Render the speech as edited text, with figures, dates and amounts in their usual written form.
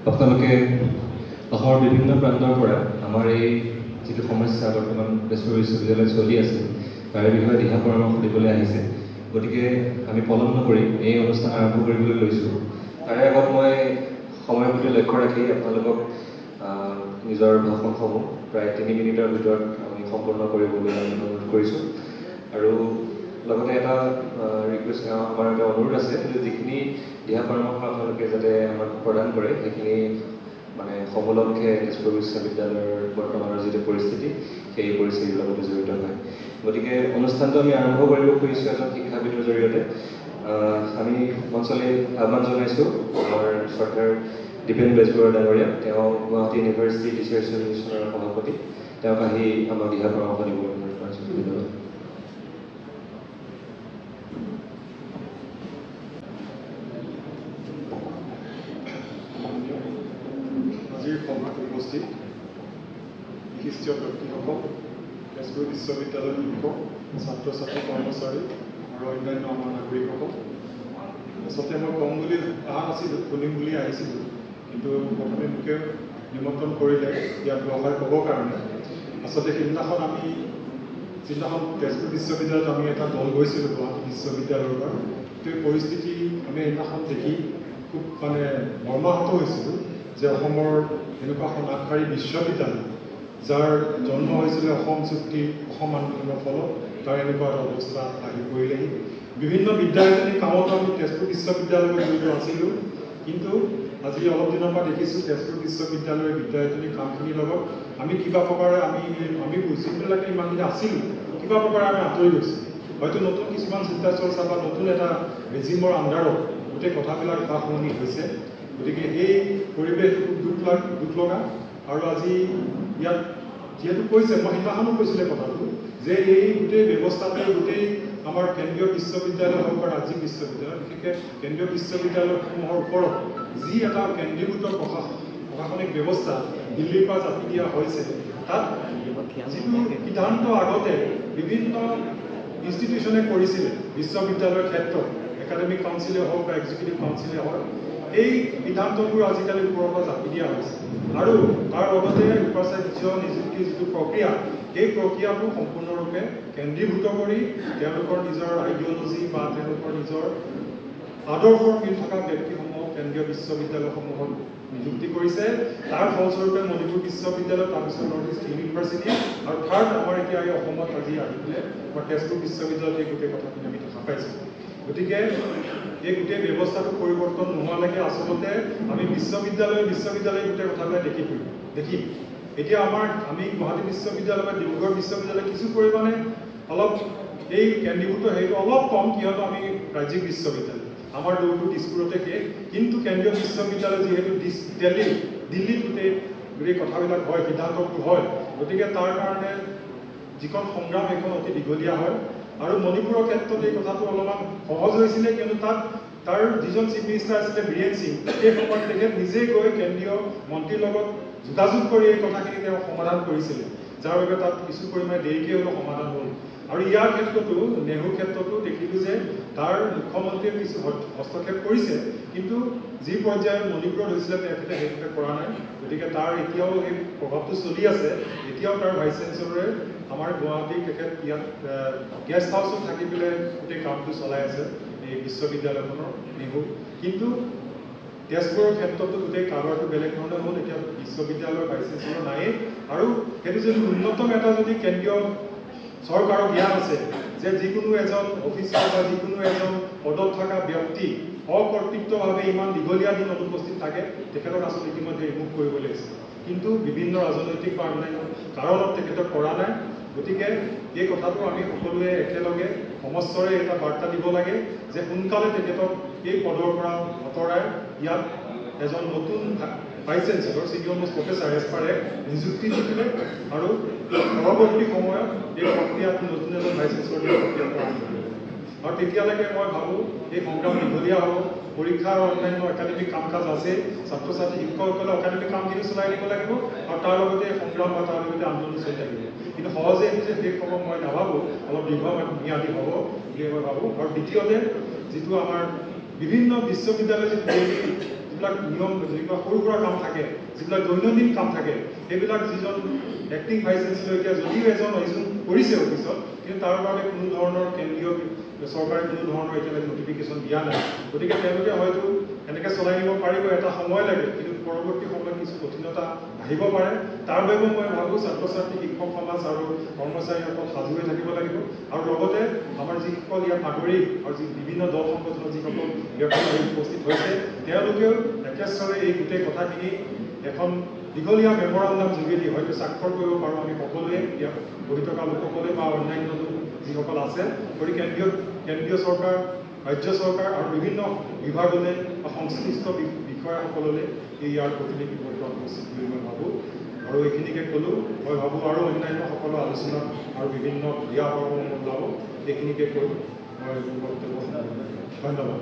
আপোনালোকে অসমৰ বিভিন্ন প্ৰান্তৰ পৰা আমাৰ এই যিটো সমস্যা বৰ্তমান তেজপুৰ বিশ্ববিদ্যালয়ত চলি আছে তাৰে বিষয়ে দিহা পৰামৰ্শ দিবলৈ আহিছে। গতিকে আমি পলম নকৰি এই অনুষ্ঠান আৰম্ভ কৰিবলৈ লৈছোঁ। তাৰে আগত মই সময়ৰ প্ৰতি লক্ষ্য ৰাখি আপোনালোকক নিজৰ ভাষণসমূহ প্ৰায় 3 মিনিটৰ ভিতৰত আমি সম্পূৰ্ণ কৰিবলৈ আমি অনুৰোধ কৰিছোঁ। আৰু লগতে এটা ৰিকুৱেষ্ট, আমাৰ এটা অনুৰোধ আছে যে যিখিনি দিহা পৰামৰ্শ আপোনালোকে যাতে আমাক প্ৰদান কৰে সেইখিনি মানে সমলক্ষে তেজপুৰ বিশ্ববিদ্যালয়ৰ বৰ্তমানৰ যিটো পৰিস্থিতি সেই পৰিস্থিতিৰ লগতে জড়িত হয়। গতিকে অনুষ্ঠানটো আমি আৰম্ভ কৰিব খুজিছোঁ এজন শিক্ষাবিদৰ জৰিয়তে। আমি মঞ্চলৈ আহ্বান জনাইছোঁ আমাৰ শ্ৰদ্ধাৰ দীপেন বেজবৰুৱা ডাঙৰীয়া। তেওঁ গুৱাহাটী ইউনিভাৰ্চিটি টিচাৰ্ছ এছ'চিয়েশ্যনৰ সভাপতি। তেওঁক আহি আমাক দিহা পৰামৰ্শ দিবলৈ অনুৰোধ কৰিছোঁ। ধন্যবাদ। আজিৰ সভাত উপস্থিত বিশিষ্ট ব্যক্তিসকল, তেজপুৰ বিশ্ববিদ্যালয়ৰ শিক্ষক, ছাত্ৰ ছাত্ৰী, কৰ্মচাৰী আৰু অন্যান্য আমাৰ নাগৰিকসকল। আচলতে মই কম বুলি অহা নাছিলোঁ, শুনিম বুলি আহিছিলোঁ, কিন্তু প্ৰথমে মোকে নিমন্ত্ৰণ কৰিলে ইয়াত ব্যৱহাৰ ক'বৰ কাৰণে। আচলতে যিদিনাখন তেজপুৰ বিশ্ববিদ্যালয়ত আমি এটা দল গৈছিলোঁ গুৱাহাটী বিশ্ববিদ্যালয়ৰ পৰা, সেই পৰিস্থিতি আমি সেইদিনাখন দেখি খুব মৰ্মাহত হৈছিলোঁ যে অসমৰ এনেকুৱা এখন আগশাৰী বিশ্ববিদ্যালয় যাৰ জন্ম হৈছিলে অসম চুক্তি, অসম আন্দোলনৰ ফলত, তাৰ এনেকুৱা এটা অৱস্থা আহি পৰিলেহি। বিভিন্ন বিদ্যায়তনিক কামত আমি তেজপুৰ বিশ্ববিদ্যালয়ত জড়িত আছিলোঁ, কিন্তু আজি অলপ দিনৰ পৰা দেখিছোঁ তেজপুৰ বিশ্ববিদ্যালয়ৰ বিদ্যায়তনিক কামখিনিৰ লগত আমি কিবা প্ৰকাৰে আমি যিবিলাকে ইমানখিনি আছিলোঁ কিবা প্ৰকাৰে আমি আঁতৰি গৈছোঁ। হয়তো নতুন কিছুমান চিন্তা চৰ্চা বা নতুন এটা ৰেজিমৰ আণ্ডাৰত গোটেই কথাবিলাক বা শুৱনি হৈছে। গতিকে এই পৰিৱেশ খুব দুখ লগা। আৰু আজি ইয়াত যিহেতু কৈছে, মই সেইদিনাখনো কৈছিলোঁ কথাটো যে এই গোটেই ব্যৱস্থাটোৱে গোটেই আমাৰ কেন্দ্ৰীয় বিশ্ববিদ্যালয় হওক বা ৰাজ্যিক বিশ্ববিদ্যালয়, বিশেষকৈ কেন্দ্ৰীয় বিশ্ববিদ্যালয়সমূহৰ ওপৰত যি এটা কেন্দ্ৰীভূত প্ৰশাসনিক ব্যৱস্থা দিল্লীৰ পৰা জাপি দিয়া হৈছে, তাত যিটো সিদ্ধান্ত আগতে বিভিন্ন ইনষ্টিটিউশ্যনে কৰিছিলে বিশ্ববিদ্যালয়ৰ ক্ষেত্ৰত, একাডেমিক কাউন্সিলে হওক বা এক্সিকিউটিভ কাউন্সিলে হওক, এই সিদ্ধান্তবোৰ আজিকালি ওপৰৰ পৰা জাপি দিয়া হৈছে। আৰু তাৰ লগতে উপাচাৰ্য নিযুক্তিৰ যিটো প্ৰক্ৰিয়া, এই প্ৰক্ৰিয়াটো সম্পূৰ্ণৰূপে কেন্দ্ৰীভূত কৰি তেওঁলোকৰ নিজৰ আইডিঅলজি বা তেওঁলোকৰ নিজৰ আদৰ্শৰ মিল থকা ব্যক্তিসমূহক কেন্দ্ৰীয় বিশ্ববিদ্যালয়সমূহত নিযুক্তি কৰিছে। তাৰ ফলস্বৰূপে মণিপুৰ বিশ্ববিদ্যালয়, তাৰপিছত নৰ্থ ইষ্ট ইউনিভাৰ্চিটি, আৰু থাৰ্ড আমাৰ এতিয়া এই অসমত আজি আহি পেলাই আমাৰ তেজপুৰ বিশ্ববিদ্যালয়ত এই গোটেই কথাখিনি আমি দেখা পাইছোঁ। গতিকে এই গোটেই ব্যৱস্থাটো পৰিৱৰ্তন নোহোৱালৈকে আচলতে আমি বিশ্ববিদ্যালয় গোটেই কথাবিলাক দেখিম। এতিয়া আমি গুৱাহাটী বিশ্ববিদ্যালয় বা ডিব্ৰুগড় বিশ্ববিদ্যালয় কিছু পৰিমাণে অলপ এই কেন্দ্ৰীভূত হেৰিটো অলপ কম, কিয়নো আমি ৰাজ্যিক বিশ্ববিদ্যালয়, আমাৰ দৌৰটো দিছপুৰতে শেষ। কিন্তু কেন্দ্ৰীয় বিশ্ববিদ্যালয় যিহেতু দিল্লীত গোটেই কথাবিলাক হয়, সিদ্ধান্তবোৰ হয়, গতিকে তাৰ কাৰণে যিখন সংগ্ৰাম সেইখন অতি দীঘলীয়া হয়। আৰু মণিপুৰৰ ক্ষেত্ৰত এই কথাটো অলপমান সহজ হৈছিলে, কিন্তু তাৰ যিজন চিফ মিনিষ্টাৰ আছিলে বীৰেন সিং, সেই সময়ত তেখেত নিজে গৈ কেন্দ্ৰীয় মন্ত্ৰীৰ লগত যোগাযোগ কৰি এই কথাখিনি তেওঁ সমাধান কৰিছিলে, যাৰ বাবে তাত কিছু পৰিমাণে দেৰিকৈ হ'লেও সমাধান হ'ল। আৰু ইয়াৰ ক্ষেত্ৰতো নেহৰুৰ ক্ষেত্ৰতো দেখিলোঁ যে তাৰ মুখ্যমন্ত্ৰীয়ে কিছু হস্তক্ষেপ কৰিছে, কিন্তু যি পৰ্যায়ত মণিপুৰত হৈছিলে তেখেতে সেইটোকে কৰা নাই। গতিকে তাৰ এতিয়াও এই প্ৰভাৱটো চলি আছে। এতিয়াও তাৰ ভাইচ চেঞ্চেলৰে আমাৰ গুৱাহাটীৰ তেখেত ইয়াত গেষ্ট হাউচত থাকি পেলাই গোটেই কামটো চলাই আছে এই বিশ্ববিদ্যালয়খনৰ নেহৰু। কিন্তু তেজপুৰৰ ক্ষেত্ৰতো গোটেই কাৰবাৰটো বেলেগ ধৰণে হ'ল। এতিয়া বিশ্ববিদ্যালয়ৰ ভাইচ চেঞ্চেলৰ নায়েই। আৰু সেইটো যদি ন্যূনতম এটা যদি কেন্দ্ৰীয় চৰকাৰৰ জ্ঞান আছে যে যিকোনো এজন অফিচাৰ বা যিকোনো এজন পদত থকা ব্যক্তি অকৰ্তৃত্বভাৱে ইমান দীঘলীয়া দিন অনুপস্থিত থাকে, তেখেতক আচলতে ইতিমধ্যে ৰিমুভ কৰিব লাগিছিল। কিন্তু বিভিন্ন ৰাজনৈতিক বা অন্যান্য কাৰণত তেখেতক কৰা নাই। গতিকে এই কথাটো আমি সকলোৱে একেলগে সমস্বৰে এটা বাৰ্তা দিব লাগে যে সোনকালে তেখেতক এই পদৰ পৰা আঁতৰাই ইয়াত এজন নতুন ভাইচ চেঞ্চেলৰ, চিনিয়ৰ মোষ্ট প্ৰফেচাৰ এছপাৰে নিযুক্তি দি পেলাই আৰু পৰৱৰ্তী সময়ত এই প্ৰক্ৰিয়াটো নতুন এজন ভাইচ চেঞ্চেলৰ প্ৰক্ৰিয়াটো আৰম্ভ কৰিব। আৰু তেতিয়ালৈকে মই ভাবোঁ এই সংগ্ৰাম দীঘলীয়া হ'ব। পৰীক্ষা আৰু অন্যান্য একাডেমিক কাম কাজ আছে, ছাত্ৰ ছাত্ৰী শিক্ষকসকলে একাডেমিক কামখিনি চলাই দিব লাগিব, আৰু তাৰ লগতে সংগ্ৰাম বা তাৰ লগতে আন্দোলন চলি থাকিব। কিন্তু সহজে এইটো যে শেষ হ'ব মই নাভাবোঁ, অলপ দীৰ্ঘম্যাদী হ'ব বুলি মই ভাবোঁ। আৰু দ্বিতীয়তে যিটো আমাৰ বিভিন্ন বিশ্ববিদ্যালয়ৰ যিবিলাক নিয়ম যিবিলাক সৰু সুৰা কাম থাকে, যিবিলাক দৈনন্দিন কাম থাকে, সেইবিলাক যিজন এক্টিং ভাইচ চেঞ্চেলৰ এতিয়া যদিও এজন কৰিছে অফিচত, কিন্তু তাৰ বাবে কোনো ধৰণৰ কেন্দ্ৰীয় চৰকাৰে কোনো ধৰণৰ এতিয়ালৈকে নটিফিকেশ্যন দিয়া নাই। গতিকে তেওঁলোকে হয়তো এনেকৈ চলাই নিব পাৰিব, এটা সময় লাগে, কিন্তু পৰৱৰ্তী সময়ত কিছু কঠিনতা আহিব পাৰে। তাৰ বাবেও মই ভাবোঁ ছাত্ৰ ছাত্ৰী, শিক্ষক সমাজ আৰু কৰ্মচাৰীসকল সাজু হৈ থাকিব লাগিব। আৰু লগতে আমাৰ যিসকল ইয়াত নাগৰিক আৰু যি বিভিন্ন দল সংগঠনৰ যিসকল ব্যক্তি উপস্থিত হৈছে, তেওঁলোকেও একেস্বৰে এই গোটেই কথাখিনি এখন দীঘলীয়া মেমৰাণ্ডাম যোগেদি হয়তো স্বাক্ষৰ কৰিব পাৰোঁ আমি সকলোৱে, ইয়াত বহি থকা লোকসকলে বা অন্যান্য লোক যিসকল আছে। গতিকে কেন্দ্ৰীয় চৰকাৰ, ৰাজ্য চৰকাৰ আৰু বিভিন্ন বিভাগলৈ বা সংশ্লিষ্ট বিষয়াসকললৈ ইয়াৰ প্ৰতিলিপি পঠোৱাটো উচিত বুলি মই ভাবোঁ। আৰু এইখিনিকে ক'লোঁ। মই ভাবোঁ আৰু অন্যান্য সকলো আলোচনা আৰু বিভিন্ন ক্ৰিয়া কৰ্ম ওলাব। এইখিনিকে কৈ মই বক্তব্য ধন্যবাদ।